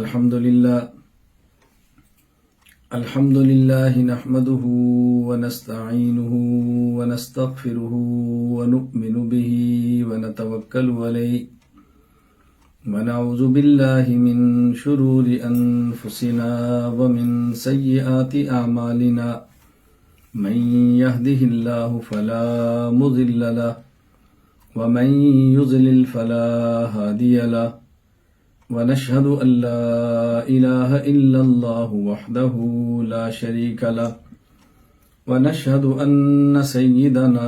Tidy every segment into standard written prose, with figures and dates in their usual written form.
الحمد لله نحمده ونستعينه ونستغفره ونؤمن به ونتوكل عليه ونعوذ بالله من شرور أنفسنا ومن سيئات أعمالنا من يهده الله فلا مضل له ومن يضلل فلا هادي له ونشهد أن لا إله إلا الله وحده لا شريك له ونشهد أن سيدنا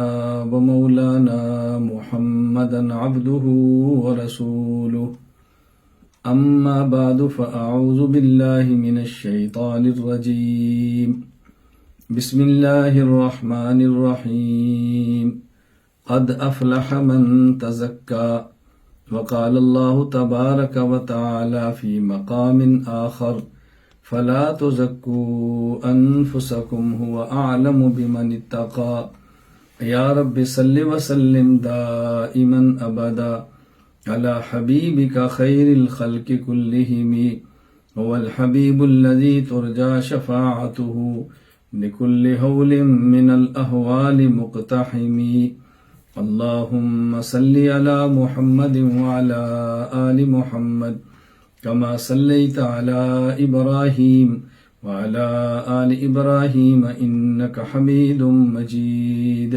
ومولانا محمدا عبده ورسوله أما بعد فأعوذ بالله من الشيطان الرجيم بسم الله الرحمن الرحيم قد أفلح من تزكى وقال الله تبارك وتعالى في مقام آخر فلا تزكوا أنفسكم هو أعلم بمن اتقى يا رب صل وسلم دائما أبدا على حبيبك خير الخلق كلهم هو الحبيب الذي ترجى شفاعته لكل هول من الأهوال مقتحم اللهم صل على محمد وعلى آل محمد كما صليت على إبراهيم وعلى آل إبراهيم إنك حميد مجيد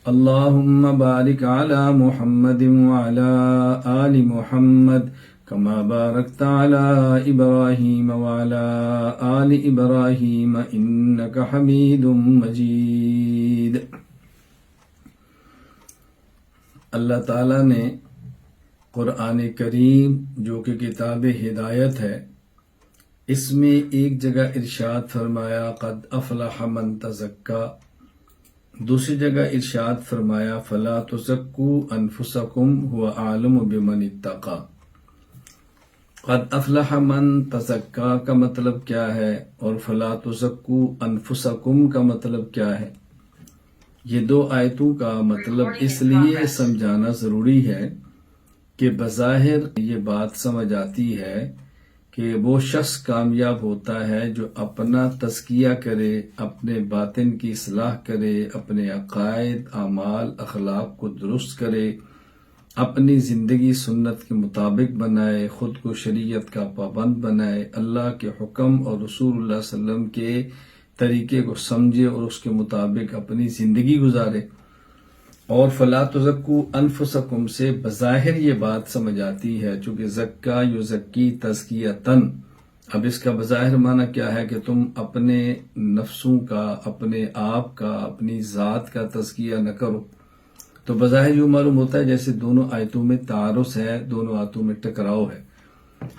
اللهم بارك على محمد وعلى آل محمد كما باركت على إبراهيم وعلى آل إبراهيم إنك حميد مجيد۔ اللہ تعالیٰ نے قرآن کریم جو کہ کتاب ہدایت ہے، اس میں ایک جگہ ارشاد فرمایا قد افلح من تزکا، دوسری جگہ ارشاد فرمایا فلا تزکوا انفسکم هو اعلم بمن اتقى۔ قد افلح من تزکا کا مطلب کیا ہے اور فلا تزکوا انفسکم کا مطلب کیا ہے؟ یہ دو آیتوں کا مطلب اس لیے سمجھانا ضروری ہے کہ بظاہر یہ بات سمجھ آتی ہے کہ وہ شخص کامیاب ہوتا ہے جو اپنا تزکیہ کرے، اپنے باطن کی اصلاح کرے، اپنے عقائد، اعمال، اخلاق کو درست کرے، اپنی زندگی سنت کے مطابق بنائے، خود کو شریعت کا پابند بنائے، اللہ کے حکم اور رسول اللہ صلی اللہ علیہ وسلم کے طریقے کو سمجھے اور اس کے مطابق اپنی زندگی گزارے۔ اور فلا تزکوا انفسکم سے بظاہر یہ بات سمجھ آتی ہے، چونکہ زکا یزکی تزکیۃً، اب اس کا بظاہر معنی کیا ہے کہ تم اپنے نفسوں کا، اپنے آپ کا، اپنی ذات کا تزکیہ نہ کرو۔ تو بظاہر یوں معلوم ہوتا ہے جیسے دونوں آیتوں میں تعارض ہے، دونوں آیتوں میں ٹکراؤ ہے،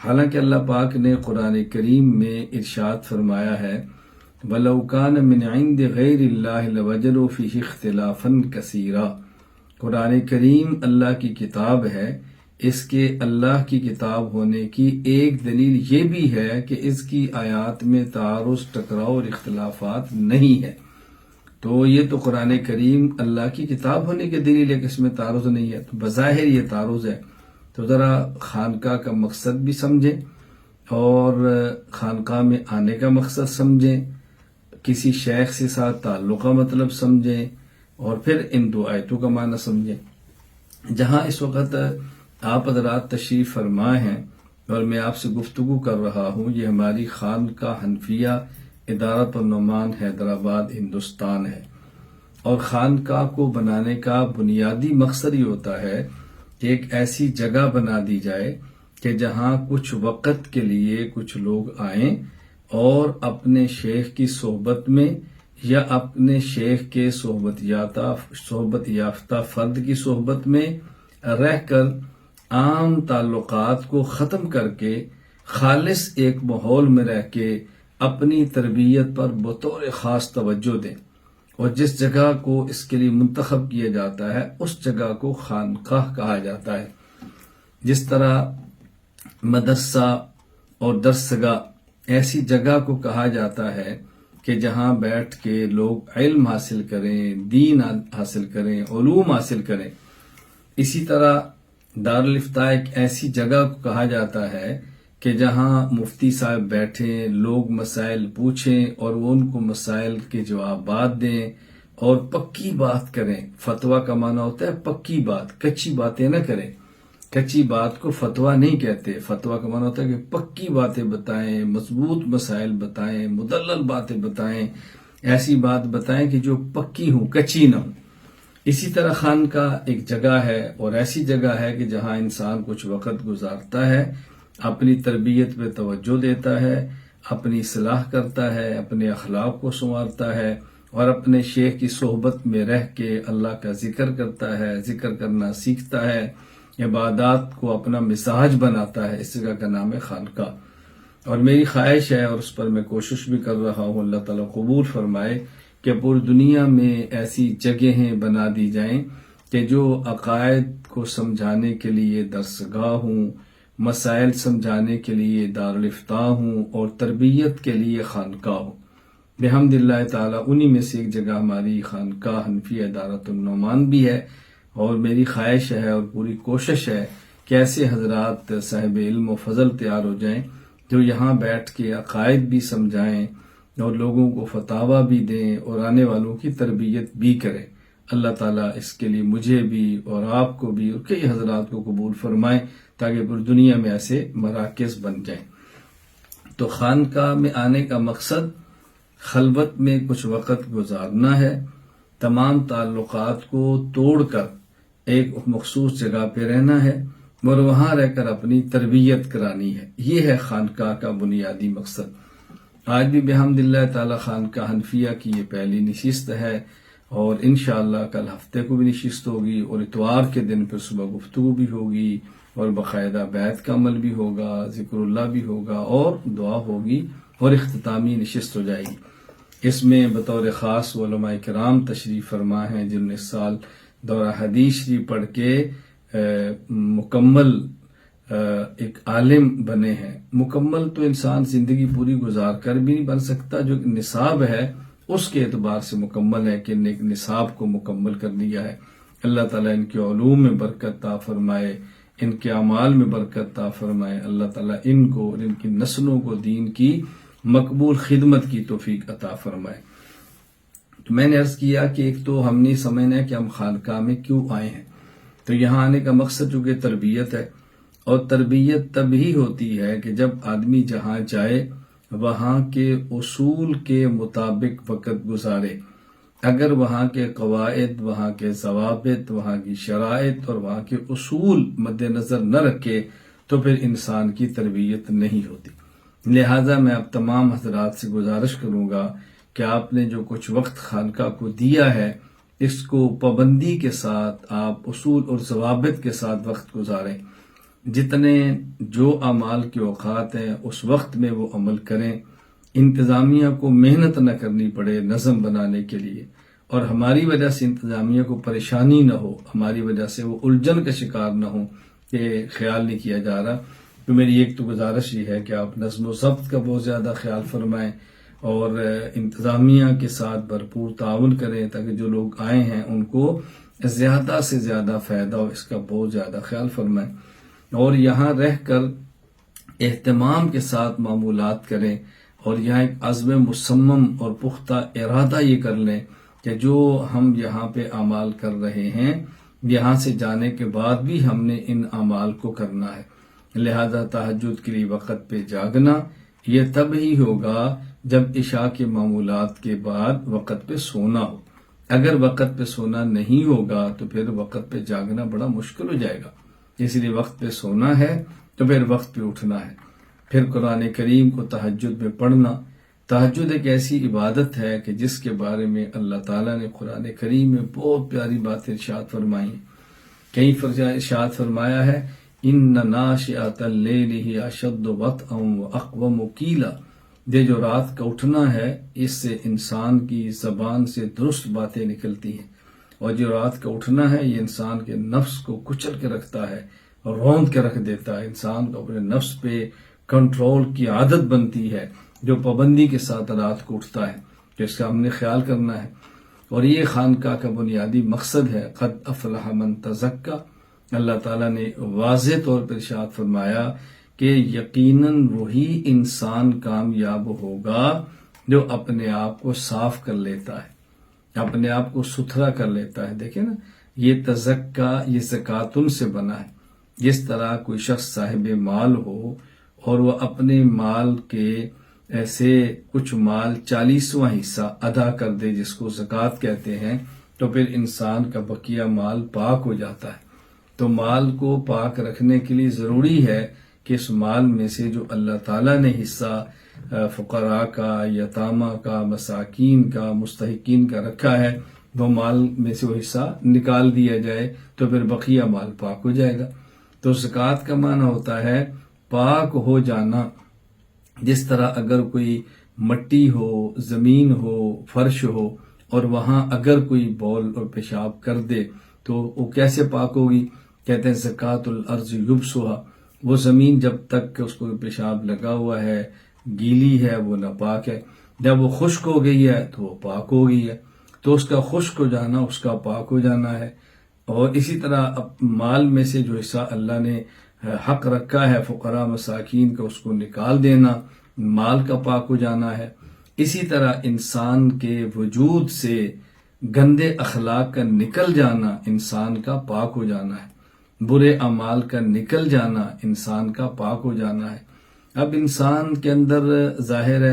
حالانکہ اللہ پاک نے قرآن کریم میں ارشاد فرمایا ہے وَلَوْ كَانَ مِنْ عِنْدِ غَيْرِ اللَّهِ لَوَجَدُوا فِيهِ اخْتِلَافًا كَثِيرًا۔ قرآن کریم اللہ کی کتاب ہے، اس کے اللہ کی کتاب ہونے کی ایک دلیل یہ بھی ہے کہ اس کی آیات میں تعارض، ٹکراؤ اور اختلافات نہیں ہے۔ تو یہ تو قرآن کریم اللہ کی کتاب ہونے کی دلیل ہے کہ اس میں تعارض نہیں ہے، تو بظاہر یہ تعارض ہے۔ تو ذرا خانقاہ کا مقصد بھی سمجھیں اور خانقاہ میں آنے کا مقصد سمجھیں، کسی شیخ سے ساتھ تعلق کا مطلب سمجھیں اور پھر ان دو آیتوں کا معنی سمجھیں۔ جہاں اس وقت آپ حضرات تشریف فرما ہیں اور میں آپ سے گفتگو کر رہا ہوں، یہ ہماری خانقاہ حنفیہ ادارۃ النعمان حیدرآباد ہندوستان ہے، اور خانقاہ کو بنانے کا بنیادی مقصد یہ ہوتا ہے کہ ایک ایسی جگہ بنا دی جائے کہ جہاں کچھ وقت کے لیے کچھ لوگ آئیں اور اپنے شیخ کی صحبت میں یا اپنے شیخ کے صحبت یافتہ فرد کی صحبت میں رہ کر عام تعلقات کو ختم کر کے خالص ایک ماحول میں رہ کے اپنی تربیت پر بطور خاص توجہ دیں، اور جس جگہ کو اس کے لیے منتخب کیا جاتا ہے اس جگہ کو خانقاہ کہا جاتا ہے۔ جس طرح مدرسہ اور درسگاہ ایسی جگہ کو کہا جاتا ہے کہ جہاں بیٹھ کے لوگ علم حاصل کریں، دین حاصل کریں، علوم حاصل کریں، اسی طرح دارالفتاء ایک ایسی جگہ کو کہا جاتا ہے کہ جہاں مفتی صاحب بیٹھیں، لوگ مسائل پوچھیں اور وہ ان کو مسائل کے جوابات دیں اور پکی بات کریں۔ فتویٰ کا معنی ہوتا ہے پکی بات، کچی باتیں نہ کریں۔ کچی بات کو فتویٰ نہیں کہتے، فتویٰ کا معنی ہوتا ہے کہ پکی باتیں بتائیں، مضبوط مسائل بتائیں، مدلل باتیں بتائیں، ایسی بات بتائیں کہ جو پکی ہوں، کچی نہ ہوں۔ اسی طرح خانقاہ ایک جگہ ہے اور ایسی جگہ ہے کہ جہاں انسان کچھ وقت گزارتا ہے، اپنی تربیت پہ توجہ دیتا ہے، اپنی اصلاح کرتا ہے، اپنے اخلاق کو سنوارتا ہے اور اپنے شیخ کی صحبت میں رہ کے اللہ کا ذکر کرتا ہے، ذکر کرنا سیکھتا ہے، عبادات کو اپنا مزاج بناتا ہے۔ اس جگہ کا نام ہے خانقاہ۔ اور میری خواہش ہے اور اس پر میں کوشش بھی کر رہا ہوں، اللہ تعالیٰ قبول فرمائے کہ پوری دنیا میں ایسی جگہیں بنا دی جائیں کہ جو عقائد کو سمجھانے کے لیے درسگاہ ہوں، مسائل سمجھانے کے لیے دارالافتاء ہوں اور تربیت کے لیے خانقاہ ہوں۔ بحمد اللہ تعالیٰ انہی میں سے ایک جگہ ہماری خانقاہ حنفیہ دارۃ النعمان بھی ہے، اور میری خواہش ہے اور پوری کوشش ہے کہ ایسے حضرات صاحب علم و فضل تیار ہو جائیں جو یہاں بیٹھ کے عقائد بھی سمجھائیں اور لوگوں کو فتاویٰ بھی دیں اور آنے والوں کی تربیت بھی کریں۔ اللہ تعالیٰ اس کے لیے مجھے بھی اور آپ کو بھی اور کئی حضرات کو قبول فرمائیں تاکہ پوری دنیا میں ایسے مراکز بن جائیں۔ تو خانقاہ میں آنے کا مقصد خلوت میں کچھ وقت گزارنا ہے، تمام تعلقات کو توڑ کر ایک مخصوص جگہ پہ رہنا ہے اور وہاں رہ کر اپنی تربیت کرانی ہے۔ یہ ہے خانقاہ کا بنیادی مقصد۔ آج بھی بحمد اللہ تعالی خانقاہ حنفیہ کی یہ پہلی نشست ہے اور انشاءاللہ کل ہفتے کو بھی نشست ہوگی اور اتوار کے دن پھر صبح گفتگو بھی ہوگی اور باقاعدہ بیعت کا عمل بھی ہوگا، ذکر اللہ بھی ہوگا اور دعا ہوگی اور اختتامی نشست ہو جائے گی۔ اس میں بطور خاص علماء کرام تشریف فرما ہیں جنہوں نے اس سال دورہ حدیث شریف پڑھ کے مکمل ایک عالم بنے ہیں۔ مکمل تو انسان زندگی پوری گزار کر بھی نہیں بن سکتا، جو نصاب ہے اس کے اعتبار سے مکمل ہے کہ ایک نصاب کو مکمل کر لیا ہے۔ اللہ تعالیٰ ان کے علوم میں برکت عطا فرمائے، ان کے اعمال میں برکت عطا فرمائے۔ اللہ تعالیٰ ان کو اور ان کی نسلوں کو دین کی مقبول خدمت کی توفیق عطا فرمائے۔ تو میں نے عرض کیا کہ ایک تو ہم نے سمجھنا ہے کہ ہم خانقاہ میں کیوں آئے ہیں۔ تو یہاں آنے کا مقصد چونکہ تربیت ہے، اور تربیت تب ہی ہوتی ہے کہ جب آدمی جہاں جائے وہاں کے اصول کے مطابق وقت گزارے۔ اگر وہاں کے قواعد، وہاں کے ضوابط، وہاں کی شرائط اور وہاں کے اصول مد نظر نہ رکھے تو پھر انسان کی تربیت نہیں ہوتی۔ لہٰذا میں اب تمام حضرات سے گزارش کروں گا کہ آپ نے جو کچھ وقت خانقاہ کو دیا ہے اس کو پابندی کے ساتھ آپ اصول اور ضوابط کے ساتھ وقت گزاریں۔ جتنے جو اعمال کے اوقات ہیں اس وقت میں وہ عمل کریں، انتظامیہ کو محنت نہ کرنی پڑے نظم بنانے کے لیے، اور ہماری وجہ سے انتظامیہ کو پریشانی نہ ہو، ہماری وجہ سے وہ الجھن کا شکار نہ ہو کہ خیال نہیں کیا جا رہا۔ تو میری ایک تو گزارش یہ ہے کہ آپ نظم و ضبط کا بہت زیادہ خیال فرمائیں اور انتظامیہ کے ساتھ بھرپور تعاون کریں تاکہ جو لوگ آئے ہیں ان کو زیادہ سے زیادہ فائدہ ہو، اس کا بہت زیادہ خیال فرمائیں، اور یہاں رہ کر اہتمام کے ساتھ معمولات کریں اور یہاں ایک عزم مصمم اور پختہ ارادہ یہ کر لیں کہ جو ہم یہاں پہ اعمال کر رہے ہیں یہاں سے جانے کے بعد بھی ہم نے ان اعمال کو کرنا ہے۔ لہذا تہجد کے لیے وقت پہ جاگنا یہ تب ہی ہوگا جب عشاء کے معمولات کے بعد وقت پہ سونا ہو۔ اگر وقت پہ سونا نہیں ہوگا تو پھر وقت پہ جاگنا بڑا مشکل ہو جائے گا۔ اس لیے وقت پہ سونا ہے تو پھر وقت پہ اٹھنا ہے۔ پھر قرآن کریم کو تہجد میں پڑھنا۔ تہجد ایک ایسی عبادت ہے کہ جس کے بارے میں اللہ تعالیٰ نے قرآن کریم میں بہت پیاری باتیں ارشاد فرمائی ہیں۔ کہیں ارشاد فرمایا ہے ان ناشئۃ اللیل ہی اشد وطئا واقوم قیلا، یہ جو رات کا اٹھنا ہے اس سے انسان کی زبان سے درست باتیں نکلتی ہیں، اور جو رات کا اٹھنا ہے یہ انسان کے نفس کو کچل کے رکھتا ہے اور روند کے رکھ دیتا ہے۔ انسان کو اپنے نفس پہ کنٹرول کی عادت بنتی ہے جو پابندی کے ساتھ رات کو اٹھتا ہے، تو اس کا ہم نے خیال کرنا ہے۔ اور یہ خانقاہ کا بنیادی مقصد ہے قد افلح من تزکا۔ اللہ تعالیٰ نے واضح طور پر ارشاد فرمایا کہ یقیناً وہی انسان کامیاب ہوگا جو اپنے آپ کو صاف کر لیتا ہے، اپنے آپ کو ستھرا کر لیتا ہے۔ دیکھیں نا، یہ تزکا، یہ زکاتن سے بنا ہے۔ جس طرح کوئی شخص صاحب مال ہو اور وہ اپنے مال کے ایسے کچھ مال 40واں حصہ ادا کر دے، جس کو زکوٰۃ کہتے ہیں، تو پھر انسان کا بقیہ مال پاک ہو جاتا ہے۔ تو مال کو پاک رکھنے کے لیے ضروری ہے کہ اس مال میں سے جو اللہ تعالیٰ نے حصہ فقراء کا، یتامہ کا، مساکین کا، مستحقین کا رکھا ہے، وہ مال میں سے وہ حصہ نکال دیا جائے، تو پھر بقیہ مال پاک ہو جائے گا۔ تو زکوٰۃ کا معنی ہوتا ہے پاک ہو جانا۔ جس طرح اگر کوئی مٹی ہو، زمین ہو، فرش ہو، اور وہاں اگر کوئی بول اور پیشاب کر دے تو وہ کیسے پاک ہوگی؟ کہتے ہیں زکوٰۃ الارض یبسھا، وہ زمین جب تک کہ اس کو پیشاب لگا ہوا ہے، گیلی ہے، وہ ناپاک ہے۔ جب وہ خشک ہو گئی ہے تو وہ پاک ہو گئی ہے۔ تو اس کا خشک ہو جانا اس کا پاک ہو جانا ہے۔ اور اسی طرح مال میں سے جو حصہ اللہ نے حق رکھا ہے فقراء مساکین کا، اس کو نکال دینا مال کا پاک ہو جانا ہے۔ اسی طرح انسان کے وجود سے گندے اخلاق کا نکل جانا انسان کا پاک ہو جانا ہے، برے اعمال کا نکل جانا انسان کا پاک ہو جانا ہے۔ اب انسان کے اندر ظاہر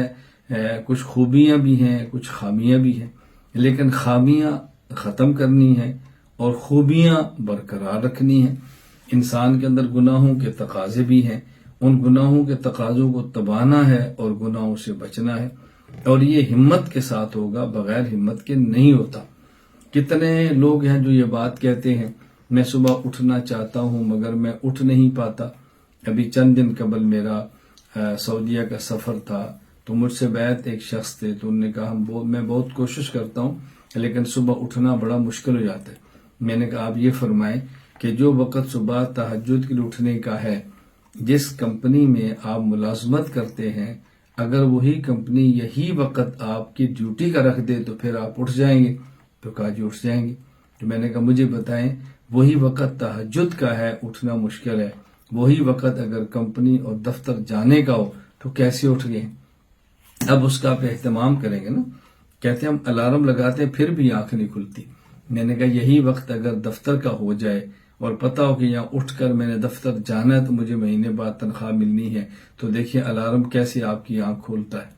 ہے کچھ خوبیاں بھی ہیں، کچھ خامیاں بھی ہیں، لیکن خامیاں ختم کرنی ہیں اور خوبیاں برقرار رکھنی ہیں۔ انسان کے اندر گناہوں کے تقاضے بھی ہیں، ان گناہوں کے تقاضوں کو دبانا ہے اور گناہوں سے بچنا ہے، اور یہ ہمت کے ساتھ ہوگا، بغیر ہمت کے نہیں ہوتا۔ کتنے لوگ ہیں جو یہ بات کہتے ہیں میں صبح اٹھنا چاہتا ہوں مگر میں اٹھ نہیں پاتا۔ ابھی چند دن قبل میرا سعودیہ کا سفر تھا، تو مجھ سے بیعت ایک شخص تھے، تو انہوں نے کہا میں بہت کوشش کرتا ہوں لیکن صبح اٹھنا بڑا مشکل ہو جاتا ہے۔ میں نے کہا آپ یہ فرمائیں کہ جو وقت صبح تہجد کے لیے اٹھنے کا ہے، جس کمپنی میں آپ ملازمت کرتے ہیں، اگر وہی کمپنی یہی وقت آپ کی ڈیوٹی کا رکھ دے تو پھر آپ اٹھ جائیں گے؟ تو کہا جی اٹھ جائیں گے۔ تو میں نے کہا مجھے بتائیں، وہی وقت تہجد کا ہے، اٹھنا مشکل ہے، وہی وقت اگر کمپنی اور دفتر جانے کا ہو تو کیسے اٹھ گئے؟ اب اس کا آپ اہتمام کریں گے نا۔ کہتے ہیں ہم الارم لگاتے ہیں پھر بھی آنکھ نہیں کھلتی۔ میں نے کہا یہی وقت اگر دفتر کا ہو جائے اور پتہ ہو کہ یہاں اٹھ کر میں نے دفتر جانا ہے تو مجھے مہینے بعد تنخواہ ملنی ہے، تو دیکھیں الارم کیسے آپ کی آنکھ کھولتا ہے۔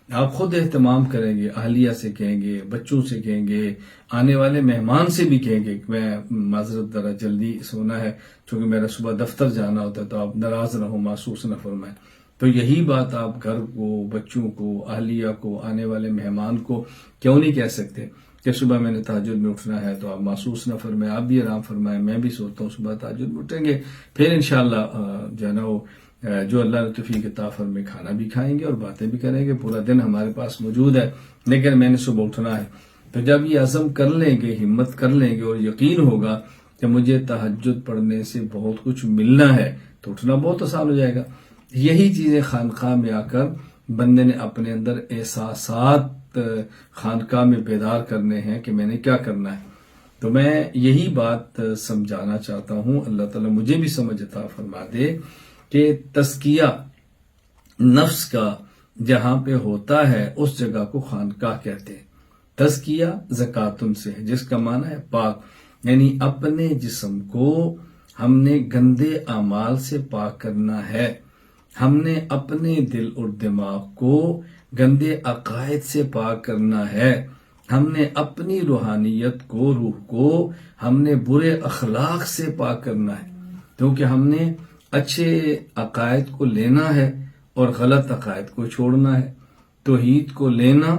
آپ خود اہتمام کریں گے، اہلیہ سے کہیں گے، بچوں سے کہیں گے، آنے والے مہمان سے بھی کہیں گے کہ میں معذرت ذرا جلدی سونا ہے چونکہ میرا صبح دفتر جانا ہوتا ہے، تو آپ ناراض نہ ہو، محسوس نہ فرمائیں۔ تو یہی بات آپ گھر کو، بچوں کو، اہلیہ کو، آنے والے مہمان کو کیوں نہیں کہہ سکتے کہ صبح میں نے تہجد میں اٹھنا ہے؟ تو آپ محسوس نہ فرمائیں، آپ بھی آرام فرمائیں، میں بھی سوتا ہوں، صبح تہجد میں اٹھیں گے، پھر انشاءاللہ جو ہے نا وہ جو اللہ نے توفیق عطا فرمائے کھانا بھی کھائیں گے اور باتیں بھی کریں گے۔ پورا دن ہمارے پاس موجود ہے لیکن میں نے صبح اٹھنا ہے۔ تو جب یہ عزم کر لیں گے، ہمت کر لیں گے اور یقین ہوگا کہ مجھے تہجد پڑھنے سے بہت کچھ ملنا ہے، تو اٹھنا بہت آسان ہو جائے گا۔ یہی چیزیں خانقاہ میں آ کر بندے نے اپنے اندر احساسات خانقاہ میں بیدار کرنے ہیں کہ میں نے کیا کرنا ہے۔ تو میں یہی بات سمجھانا چاہتا ہوں، اللہ تعالیٰ مجھے بھی سمجھ عطا فرما دے کہ تزکیہ نفس کا جہاں پہ ہوتا ہے اس جگہ کو خانقاہ کہتے ہیں۔ تزکیہ زکاتن سے ہے، جس کا معنی ہے پاک، یعنی اپنے جسم کو ہم نے گندے اعمال سے پاک کرنا ہے، ہم نے اپنے دل اور دماغ کو گندے عقائد سے پاک کرنا ہے، ہم نے اپنی روحانیت کو، روح کو ہم نے برے اخلاق سے پاک کرنا ہے، کیونکہ ہم نے اچھے عقائد کو لینا ہے اور غلط عقائد کو چھوڑنا ہے، توحید کو لینا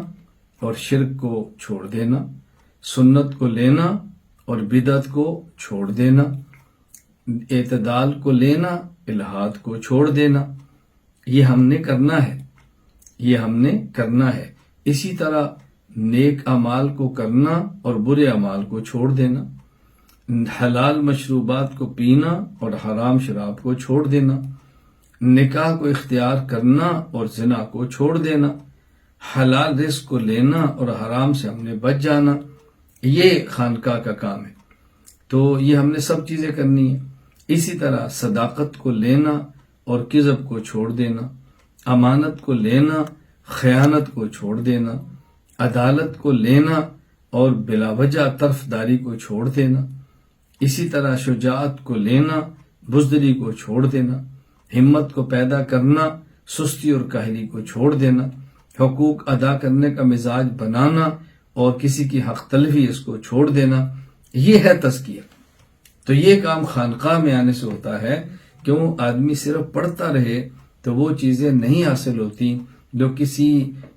اور شرک کو چھوڑ دینا، سنت کو لینا اور بدعت کو چھوڑ دینا، اعتدال کو لینا، الحاد کو چھوڑ دینا۔ یہ ہم نے کرنا ہے، یہ ہم نے کرنا ہے۔ اسی طرح نیک اعمال کو کرنا اور برے اعمال کو چھوڑ دینا، حلال مشروبات کو پینا اور حرام شراب کو چھوڑ دینا، نکاح کو اختیار کرنا اور زنا کو چھوڑ دینا، حلال رزق کو لینا اور حرام سے ہم نے بچ جانا۔ یہ خانقاہ کا کام ہے، تو یہ ہم نے سب چیزیں کرنی ہیں۔ اسی طرح صداقت کو لینا اور کذب کو چھوڑ دینا، امانت کو لینا، خیانت کو چھوڑ دینا، عدالت کو لینا اور بلا وجہ طرفداری کو چھوڑ دینا، اسی طرح شجاعت کو لینا، بزدلی کو چھوڑ دینا، ہمت کو پیدا کرنا، سستی اور کاہلی کو چھوڑ دینا، حقوق ادا کرنے کا مزاج بنانا اور کسی کی حق تلفی اس کو چھوڑ دینا، یہ ہے تزکیہ۔ تو یہ کام خانقاہ میں آنے سے ہوتا ہے۔ کیوں؟ آدمی صرف پڑھتا رہے تو وہ چیزیں نہیں حاصل ہوتی جو کسی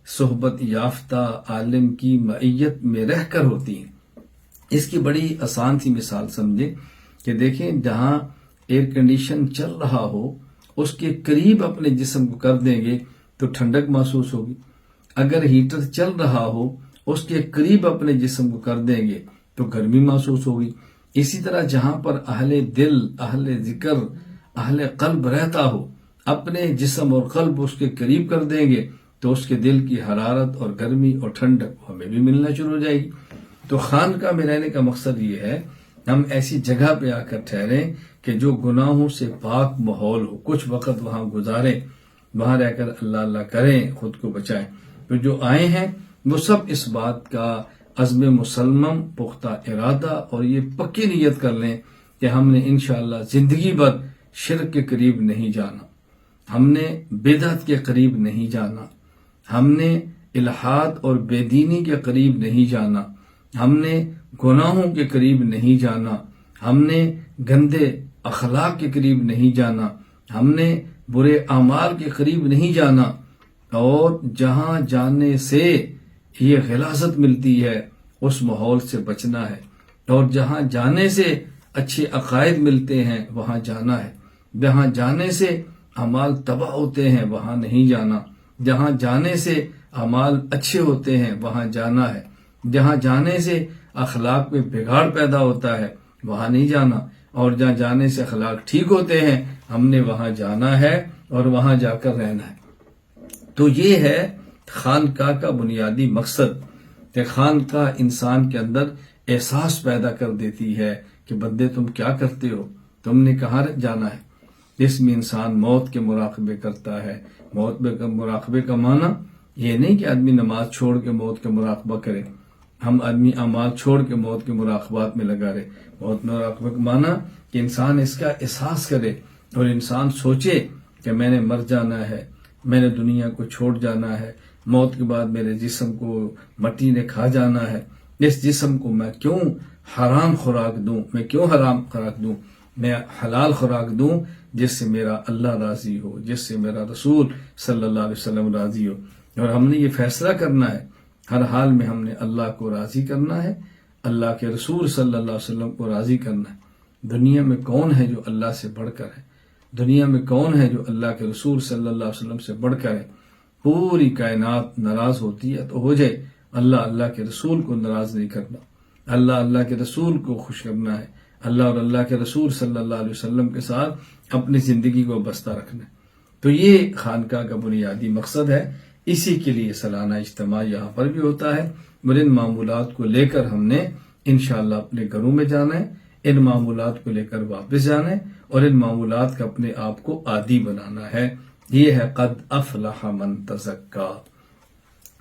صحبت یافتہ عالم کی معیت میں رہ کر ہوتی ہیں۔ اس کی بڑی آسان سی مثال سمجھے کہ دیکھیں، جہاں ایئر کنڈیشن چل رہا ہو اس کے قریب اپنے جسم کو کر دیں گے تو ٹھنڈک محسوس ہوگی، اگر ہیٹر چل رہا ہو اس کے قریب اپنے جسم کو کر دیں گے تو گرمی محسوس ہوگی۔ اسی طرح جہاں پر اہل دل، اہل ذکر، اہل قلب رہتا ہو، اپنے جسم اور قلب اس کے قریب کر دیں گے تو اس کے دل کی حرارت اور گرمی اور ٹھنڈک ہمیں بھی ملنا شروع ہو جائے گی۔ تو خانقاہ میں رہنے کا مقصد یہ ہے ہم ایسی جگہ پہ آ کر ٹھہریں کہ جو گناہوں سے پاک ماحول ہو، کچھ وقت وہاں گزاریں، وہاں رہ کر اللہ اللہ کریں، خود کو بچائیں۔ تو جو آئے ہیں وہ سب اس بات کا عزم مسلم، پختہ ارادہ اور یہ پکی نیت کر لیں کہ ہم نے انشاءاللہ زندگی بھر شرک کے قریب نہیں جانا، ہم نے بدعت کے قریب نہیں جانا، ہم نے الحاد اور بے دینی کے قریب نہیں جانا، ہم نے گناہوں کے قریب نہیں جانا، ہم نے گندے اخلاق کے قریب نہیں جانا، ہم نے برے اعمال کے قریب نہیں جانا، اور جہاں جانے سے یہ غلاظت ملتی ہے اس ماحول سے بچنا ہے، اور جہاں جانے سے اچھے عقائد ملتے ہیں وہاں جانا ہے، جہاں جانے سے اعمال تباہ ہوتے ہیں وہاں نہیں جانا، جہاں جانے سے اعمال اچھے ہوتے ہیں وہاں جانا ہے، جہاں جانے سے اخلاق میں بگاڑ پیدا ہوتا ہے وہاں نہیں جانا، اور جہاں جانے سے اخلاق ٹھیک ہوتے ہیں ہم نے وہاں جانا ہے اور وہاں جا کر رہنا ہے۔ تو یہ ہے خانقاہ کا بنیادی مقصد کہ خانقاہ انسان کے اندر احساس پیدا کر دیتی ہے کہ بندے تم کیا کرتے ہو، تم نے کہاں جانا ہے۔ اس میں انسان موت کے مراقبے کرتا ہے۔ موت کے مراقبے کا معنی یہ نہیں کہ آدمی نماز چھوڑ کے موت کا مراقبہ کرے، ہم آدمی اعمال چھوڑ کے موت کے مراقبات میں لگا رہے۔ موت مراقبے کا معنی کہ انسان اس کا احساس کرے اور انسان سوچے کہ میں نے مر جانا ہے، میں نے دنیا کو چھوڑ جانا ہے، موت کے بعد میرے جسم کو مٹی نے کھا جانا ہے، اس جسم کو میں کیوں حرام خوراک دوں، میں کیوں حرام خوراک دوں، میں حلال خوراک دوں جس سے میرا اللہ راضی ہو، جس سے میرا رسول صلی اللہ علیہ وسلم راضی ہو۔ اور ہم نے یہ فیصلہ کرنا ہے، ہر حال میں ہم نے اللہ کو راضی کرنا ہے، اللہ کے رسول صلی اللہ علیہ وسلم کو راضی کرنا ہے۔ دنیا میں کون ہے جو اللہ سے بڑھ کر ہے؟ دنیا میں کون ہے جو اللہ کے رسول صلی اللہ علیہ وسلم سے بڑھ کر ہے؟ پوری کائنات ناراض ہوتی ہے تو ہو جائے، اللہ کے رسول کو ناراض نہیں کرنا، اللہ کے رسول کو خوش کرنا ہے، اللہ اور اللہ کے رسول صلی اللہ علیہ وسلم کے ساتھ اپنی زندگی کو بستہ رکھنا ہے۔ تو یہ خانقاہ کا بنیادی مقصد ہے، اسی کے لیے سالانہ اجتماع یہاں پر بھی ہوتا ہے، اور ان معمولات کو لے کر ہم نے انشاءاللہ اپنے گھروں میں جانا ہے، ان معمولات کو لے کر واپس جانا ہے، اور ان معمولات کا اپنے آپ کو عادی بنانا ہے۔ یہ ہے قد افلح من تزکا۔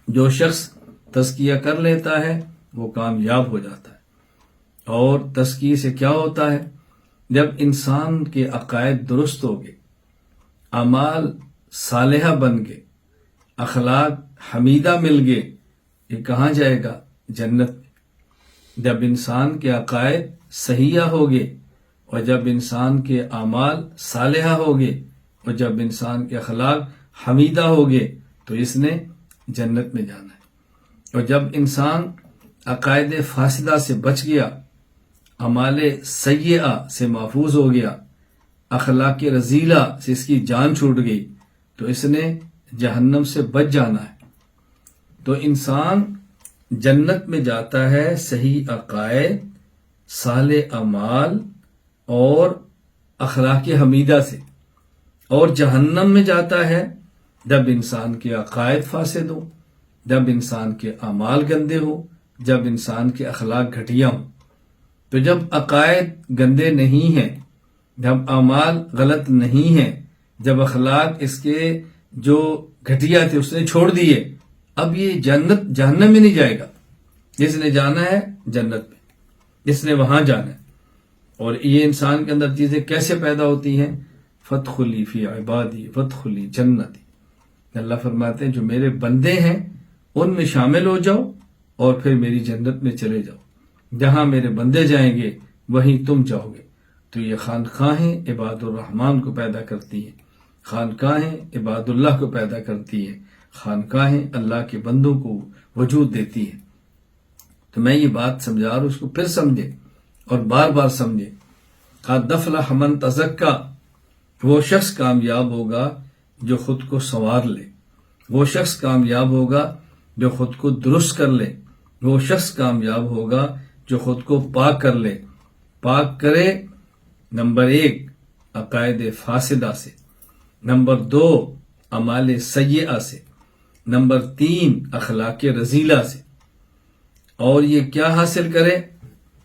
جو شخص تزکیہ کر لیتا ہے وہ کامیاب ہو جاتا ہے۔ اور تزکیے سے کیا ہوتا ہے؟ جب انسان کے عقائد درست ہو گئے، اعمال صالحہ بن گئے، اخلاق حمیدہ مل گئے، یہ کہاں جائے گا؟ جنت میں۔ جب انسان کے عقائد صحیحہ ہو گئے، اور جب انسان کے اعمال صالحہ ہو گئے، اور جب انسان کے اخلاق حمیدہ ہو گئے تو اس نے جنت میں جانا ہے۔ اور جب انسان عقائد فاسدہ سے بچ گیا، اعمال سیئہ سے محفوظ ہو گیا، اخلاق رذیلہ سے اس کی جان چھوٹ گئی تو اس نے جہنم سے بچ جانا ہے۔ تو انسان جنت میں جاتا ہے صحیح عقائد، صالح اعمال اور اخلاق حمیدہ سے، اور جہنم میں جاتا ہے جب انسان کے عقائد فاسد ہوں، جب انسان کے اعمال گندے ہوں، جب انسان کے اخلاق گھٹیا ہوں۔ تو جب عقائد گندے نہیں ہیں، جب اعمال غلط نہیں ہیں، جب اخلاق اس کے جو گھٹیا تھے اس نے چھوڑ دیے، اب یہ جہنم میں نہیں جائے گا، جس نے جانا ہے جنت میں، جس نے وہاں جانا ہے۔ اور یہ انسان کے اندر چیزیں کیسے پیدا ہوتی ہیں؟ فادخلی فی عبادی وادخلی جنتی، اللہ فرماتے ہیں جو میرے بندے ہیں ان میں شامل ہو جاؤ اور پھر میری جنت میں چلے جاؤ، جہاں میرے بندے جائیں گے وہیں تم جاؤ گے۔ تو یہ خانقاہیں عباد الرحمن کو پیدا کرتی ہیں، خانقاہیں عباد اللہ کو پیدا کرتی ہیں، خانقاہیں اللہ کے بندوں کو وجود دیتی ہیں۔ تو میں یہ بات سمجھا رہا ہوں، اس کو پھر سمجھے اور بار بار سمجھے۔ قد افلح من تزکا، وہ شخص کامیاب ہوگا جو خود کو سنوار لے، وہ شخص کامیاب ہوگا جو خود کو درست کر لے، وہ شخص کامیاب ہوگا جو خود کو پاک کر لے۔ پاک کرے نمبر 1 عقائد فاسدہ سے، نمبر 2 اعمال سیئہ سے، نمبر 3 اخلاق رذیلہ سے۔ اور یہ کیا حاصل کرے؟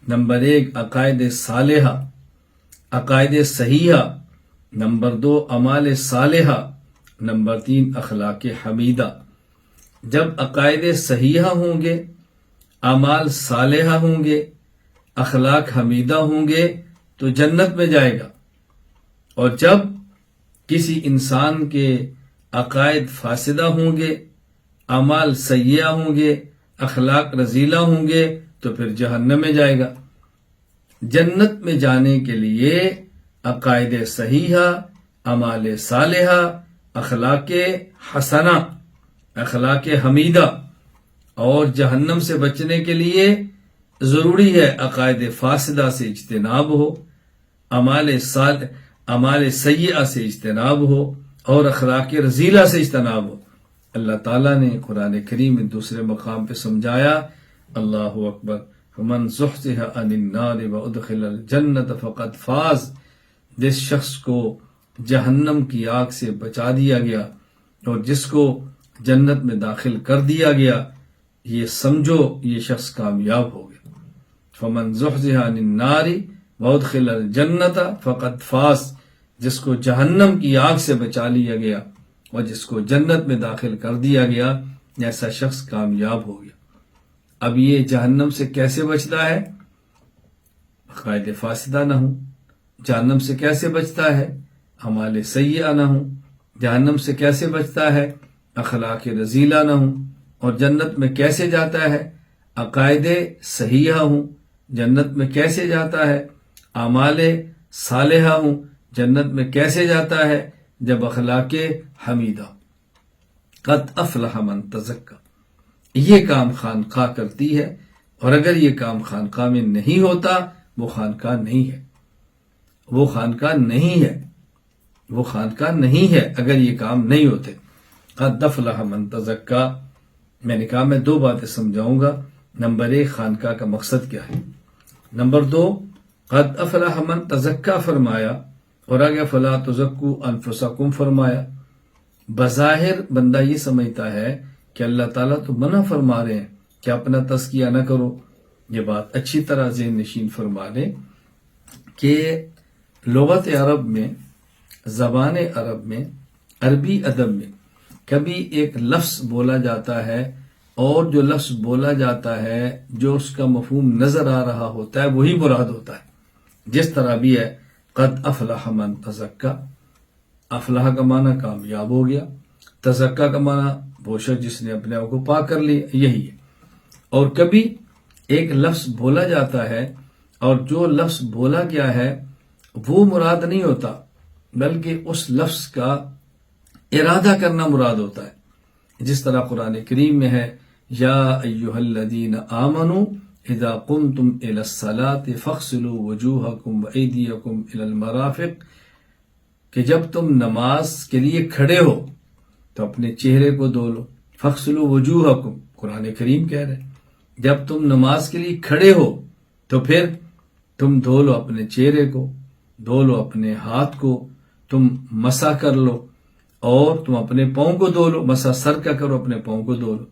نمبر 1 عقائد صالحہ، عقائد صحیحہ، نمبر 2 اعمال صالحہ، نمبر 3 اخلاق حمیدہ۔ جب عقائد صحیحہ ہوں گے، اعمال صالحہ ہوں گے، اخلاق حمیدہ ہوں گے تو جنت میں جائے گا۔ اور جب کسی انسان کے عقائد فاسدہ ہوں گے، اعمال سیئہ ہوں گے، اخلاق رذیلہ ہوں گے تو پھر جہنم میں جائے گا۔ جنت میں جانے کے لیے عقائد صحیحہ، اعمال صالحہ، اخلاق حسنہ، اخلاق حمیدہ، اور جہنم سے بچنے کے لیے ضروری ہے عقائد فاسدہ سے اجتناب ہو، اعمال سیئہ سے اجتناب ہو، اور اخلاق رذیلہ سے اجتناب ہو۔ اللہ تعالیٰ نے قرآن کریم میں دوسرے مقام پہ سمجھایا، اللہ اکبر، فمن زحزح عن النار وادخل الجنۃ فقد فاز، جس شخص کو جہنم کی آگ سے بچا دیا گیا اور جس کو جنت میں داخل کر دیا گیا، یہ سمجھو یہ شخص کامیاب ہو گیا۔ فمن زحزح عن النار وادخل الجنۃ فقد فاز، جس کو جہنم کی آگ سے بچا لیا گیا اور جس کو جنت میں داخل کر دیا گیا، ایسا شخص کامیاب ہو گیا۔ اب یہ جہنم سے کیسے بچتا ہے؟ عقائد فاسدہ نہ ہوں۔ جہنم سے کیسے بچتا ہے؟ اعمال سیئہ نہ ہوں۔ جہنم سے کیسے بچتا ہے؟ اخلاق رذیلہ نہ ہوں۔ اور جنت میں کیسے جاتا ہے؟ عقائد صحیحہ ہوں۔ جنت میں کیسے جاتا ہے؟ اعمال صالحہ ہوں۔ جنت میں کیسے جاتا ہے؟ جب اخلاق حمیدہ۔ قد افلح من تزکا، یہ کام خانقاہ کرتی ہے، اور اگر یہ کام خانقاہ میں نہیں ہوتا وہ خانقاہ نہیں ہے، وہ خانقاہ نہیں ہے، وہ خانقاہ نہیں ہے اگر یہ کام نہیں ہوتے۔ قد افلح من تزکا، میں نے کہا میں 2 باتیں سمجھاؤں گا۔ نمبر 1 خانقاہ کا مقصد کیا ہے، نمبر 2 قد افلح من تزکا فرمایا اور آگے فلا تزکو انفسکم فرمایا۔ بظاہر بندہ یہ سمجھتا ہے کہ اللہ تعالیٰ تو منع فرما رہے ہیں کہ اپنا تزکیہ نہ کرو۔ یہ بات اچھی طرح ذہن نشین فرما لیں کہ لغت عرب میں، زبان عرب میں، عربی ادب میں کبھی ایک لفظ بولا جاتا ہے، اور جو لفظ بولا جاتا ہے جو اس کا مفہوم نظر آ رہا ہوتا ہے وہی مراد ہوتا ہے۔ جس طرح بھی ہے قد افلح من تزکا، افلح کا معنی کامیاب ہو گیا، تزکا کا معنی وہ شخص جس نے اپنے آپ کو پاک کر لیا، یہی ہے۔ اور کبھی ایک لفظ بولا جاتا ہے اور جو لفظ بولا گیا ہے وہ مراد نہیں ہوتا، بلکہ اس لفظ کا ارادہ کرنا مراد ہوتا ہے۔ جس طرح قرآن کریم میں ہے، یا ایھا الذین آمنوا اذا قمتم الى الصلاۃ فاغسلوا وجوہکم وایدیکم الى المرافق، کہ جب تم نماز کے لیے کھڑے ہو تو اپنے چہرے کو دھو لو۔ فاغسلوا وجوہکم، قرآن کریم کہہ رہے ہیں جب تم نماز کے لیے کھڑے ہو تو پھر تم دھو لو اپنے چہرے کو، دھو لو اپنے ہاتھ کو، تم مسح کر لو، اور تم اپنے پاؤں کو دھو لو، مسح سر کا کرو، اپنے پاؤں کو دھو لو۔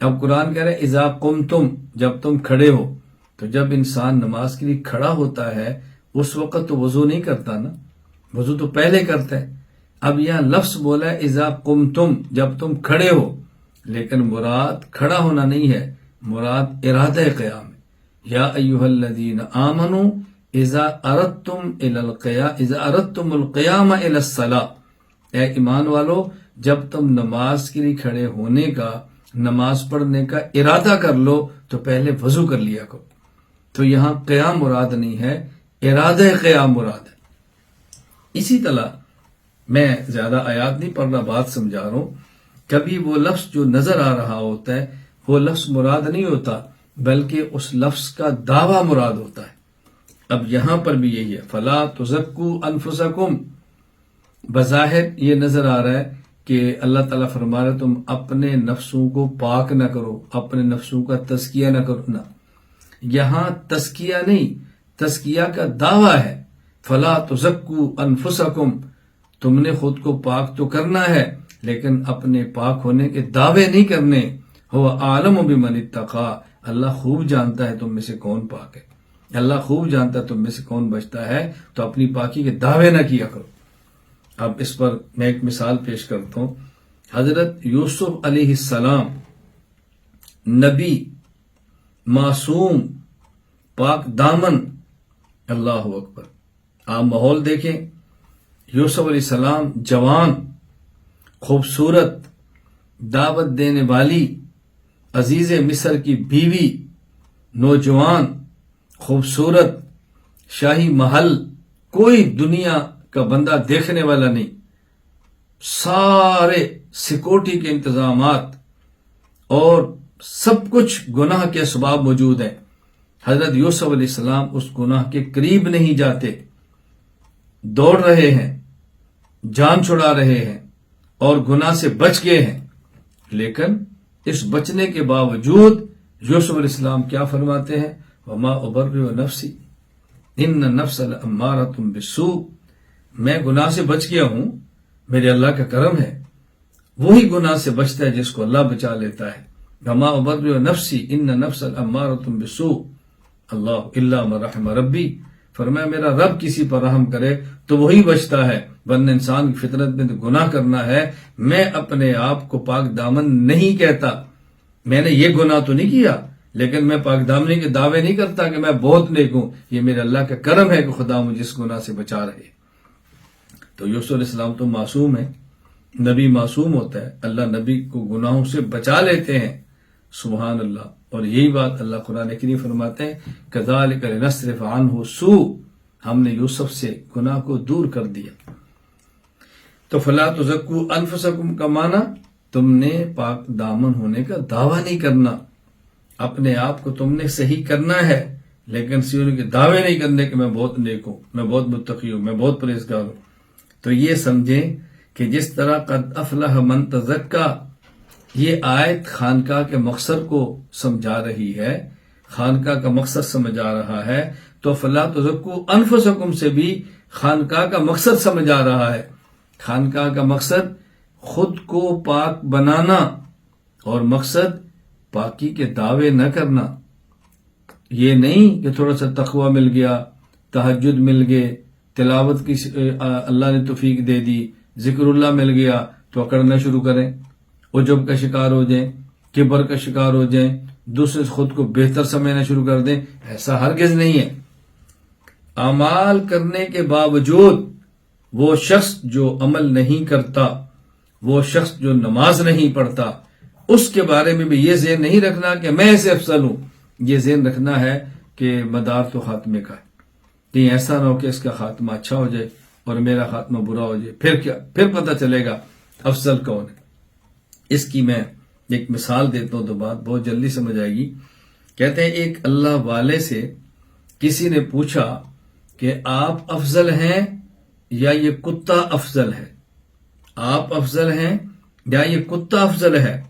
اب قرآن کہہ رہے ہیں اذا قمتم، جب تم کھڑے ہو۔ تو جب انسان نماز کے لیے کھڑا ہوتا ہے اس وقت تو وضو نہیں کرتا نا، وضو تو پہلے کرتا ہے۔ اب یہاں لفظ بولا ہے اذا قمتم، جب تم کھڑے ہو، لیکن مراد کھڑا ہونا نہیں ہے، مراد ارادہ قیام ہے۔ یا ایھا الذین آمنوا اذا اردتم القیام الی الصلاۃ، اے ایمان والو جب تم نماز کے لیے کھڑے ہونے کا، نماز پڑھنے کا ارادہ کر لو تو پہلے وضو کر لیا کرو۔ تو یہاں قیام مراد نہیں ہے، ارادہ قیام مراد ہے۔ اسی طرح میں زیادہ آیات نہیں پڑھ رہا، بات سمجھا رہا ہوں، کبھی وہ لفظ جو نظر آ رہا ہوتا ہے وہ لفظ مراد نہیں ہوتا، بلکہ اس لفظ کا دعویٰ مراد ہوتا ہے۔ اب یہاں پر بھی یہی ہے، فلا تزکوا انفسکم، بظاہر یہ نظر آ رہا ہے کہ اللہ تعالیٰ فرما رہا ہے تم اپنے نفسوں کو پاک نہ کرو، اپنے نفسوں کا تزکیہ نہ کرو، نہ، یہاں تزکیہ نہیں، تزکیہ کا دعویٰ ہے۔ فلا تزکوا انفسکم، تم نے خود کو پاک تو کرنا ہے لیکن اپنے پاک ہونے کے دعوے نہیں کرنے۔ هو اعلم بمن اتقى، اللہ خوب جانتا ہے تم میں سے کون پاک ہے، اللہ خوب جانتا ہے تم میں سے کون بچتا ہے، تو اپنی پاکی کے دعوے نہ کیا کرو۔ اب اس پر میں ایک مثال پیش کرتا ہوں۔ حضرت یوسف علیہ السلام نبی، معصوم، پاک دامن، اللہ اکبر، آپ ماحول دیکھیں، یوسف علیہ السلام جوان، خوبصورت، دعوت دینے والی، عزیز مصر کی بیوی، نوجوان، خوبصورت، شاہی محل، کوئی دنیا کا بندہ دیکھنے والا نہیں، سارے سیکورٹی کے انتظامات اور سب کچھ گناہ کے اسباب موجود ہیں۔ حضرت یوسف علیہ السلام اس گناہ کے قریب نہیں جاتے، دوڑ رہے ہیں، جان چھڑا رہے ہیں اور گناہ سے بچ گئے ہیں، لیکن اس بچنے کے باوجود یوسف علیہ السلام کیا فرماتے ہیں؟ وما ابرئ نفسی ان النفس لامارۃ بالسوء، میں گناہ سے بچ گیا ہوں، میرے اللہ کا کرم ہے، وہی گناہ سے بچتا ہے جس کو اللہ بچا لیتا ہے۔ وما ابرئ نفسی ان النفس لامارۃ بالسوء اللہ الا من رحم ربی، فرمایا میرا رب کسی پر رحم کرے تو وہی بچتا ہے، ورنہ انسان کی فطرت میں تو گناہ کرنا ہے۔ میں اپنے آپ کو پاک دامن نہیں کہتا، میں نے یہ گناہ تو نہیں کیا، لیکن میں پاک دامنی کے دعوے نہیں کرتا کہ میں بہت نیک ہوں، یہ میرے اللہ کا کرم ہے کہ خدا مجھے اس گناہ سے بچا رہے۔ تو یوسف علیہ السلام تو معصوم ہے، نبی معصوم ہوتا ہے، اللہ نبی کو گناہوں سے بچا لیتے ہیں، سبحان اللہ۔ اور یہی بات اللہ قرآن کریم فرماتے ہیں کذالک لنصرف عنہ السوء، ہم نے یوسف سے گناہ کو دور کر دیا۔ تو فلا تزکوا انفسکم کا معنی تم نے پاک دامن ہونے کا دعویٰ نہیں کرنا، اپنے آپ کو تم نے صحیح کرنا ہے، لیکن سیوں کے دعوے نہیں کرنے کہ میں بہت نیک ہوں، میں بہت متقی ہوں، میں بہت پرہیزگار ہوں۔ تو یہ سمجھیں کہ جس طرح قد افلح من تزکا، یہ آیت خانقاہ کے مقصد کو سمجھا رہی ہے، خانقاہ کا مقصد سمجھا رہا ہے، تو فلا تزکوا انفسکم سے بھی خانقاہ کا مقصد سمجھا رہا ہے۔ خانقاہ کا مقصد خود کو پاک بنانا اور مقصد پاکی کے دعوے نہ کرنا، یہ نہیں کہ تھوڑا سا تقوی مل گیا، تہجد مل گئے، تلاوت کی اللہ نے توفیق دے دی، ذکر اللہ مل گیا تو اکڑنا شروع کریں، عجب کا شکار ہو جائیں، کبر کا شکار ہو جائیں، دوسرے سے خود کو بہتر سمجھنا شروع کر دیں، ایسا ہرگز نہیں ہے۔ اعمال کرنے کے باوجود وہ شخص جو عمل نہیں کرتا، وہ شخص جو نماز نہیں پڑھتا، اس کے بارے میں بھی یہ ذہن نہیں رکھنا کہ میں ایسے افضل ہوں، یہ ذہن رکھنا ہے کہ مدار تو خاتمے کا ہے، کہیں ایسا نہ ہو کہ اس کا خاتمہ اچھا ہو جائے اور میرا خاتمہ برا ہو جائے، پھر کیا، پھر پتہ چلے گا افضل کون ہے۔ اس کی میں ایک مثال دیتا ہوں تو بات بہت جلدی سمجھ آئے گی۔ کہتے ہیں ایک اللہ والے سے کسی نے پوچھا کہ آپ افضل ہیں یا یہ کتا افضل ہے، آپ افضل ہیں یا یہ کتا افضل ہے؟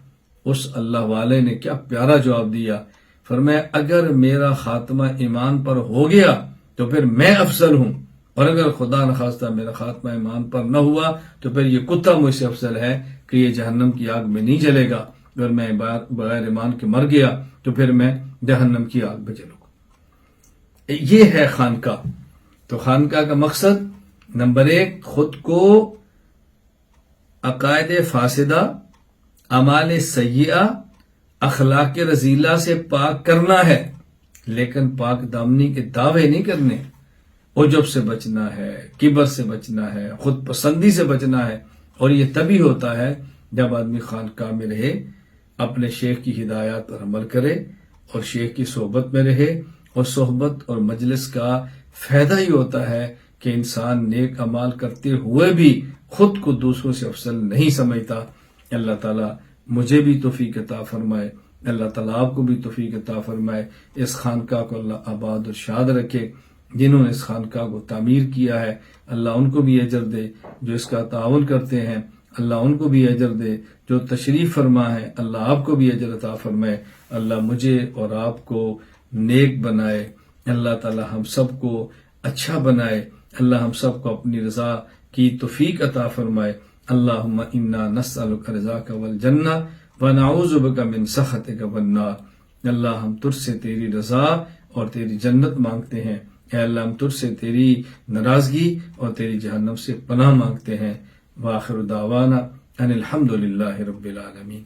اس اللہ والے نے کیا پیارا جواب دیا، فرمایا اگر میرا خاتمہ ایمان پر ہو گیا تو پھر میں افضل ہوں، اور اگر خدا نخواستہ میرا خاتمہ ایمان پر نہ ہوا تو پھر یہ کتا مجھ سے افضل ہے کہ یہ جہنم کی آگ میں نہیں جلے گا، اگر میں بغیر ایمان کے مر گیا تو پھر میں جہنم کی آگ میں جلوں گا۔ یہ ہے خانقاہ۔ تو خانقاہ کا مقصد نمبر 1 خود کو عقائد فاسدہ، اعمال سیئہ، اخلاق رذیلہ سے پاک کرنا ہے، لیکن پاک دامنی کے دعوے نہیں کرنے۔ عجب سے بچنا ہے، کبر سے بچنا ہے، خود پسندی سے بچنا ہے، اور یہ تبھی ہوتا ہے جب آدمی خانقاہ میں رہے، اپنے شیخ کی ہدایات پر عمل کرے اور شیخ کی صحبت میں رہے، اور صحبت اور مجلس کا فائدہ ہی ہوتا ہے کہ انسان نیک اعمال کرتے ہوئے بھی خود کو دوسروں سے افضل نہیں سمجھتا۔ اللہ تعالیٰ مجھے بھی توفیق عطا فرمائے، اللہ تعالیٰ آپ کو بھی توفیق عطا فرمائے، اس خانقاہ کو اللہ آباد اور شاد رکھے۔ جنہوں نے اس خانقاہ کو تعمیر کیا ہے اللہ ان کو بھی اجر دے، جو اس کا تعاون کرتے ہیں اللہ ان کو بھی اجر دے، جو تشریف فرما ہے اللہ آپ کو بھی اجر عطا فرمائے۔ اللہ مجھے اور آپ کو نیک بنائے، اللہ تعالی ہم سب کو اچھا بنائے، اللہ ہم سب کو اپنی رضا کی توفیق عطا فرمائے۔ اللہم انا نسألک رضاک والجنہ ونعوذ بک من سخطک والنار۔ اللہ ہم تجھ سے تیری رضا اور تیری جنت مانگتے ہیں، اے اللہ ہم تجھ سے تیری ناراضگی اور تیری جہنم سے پناہ مانگتے ہیں۔ وآخر دعوانا ان الحمد للہ رب العالمین۔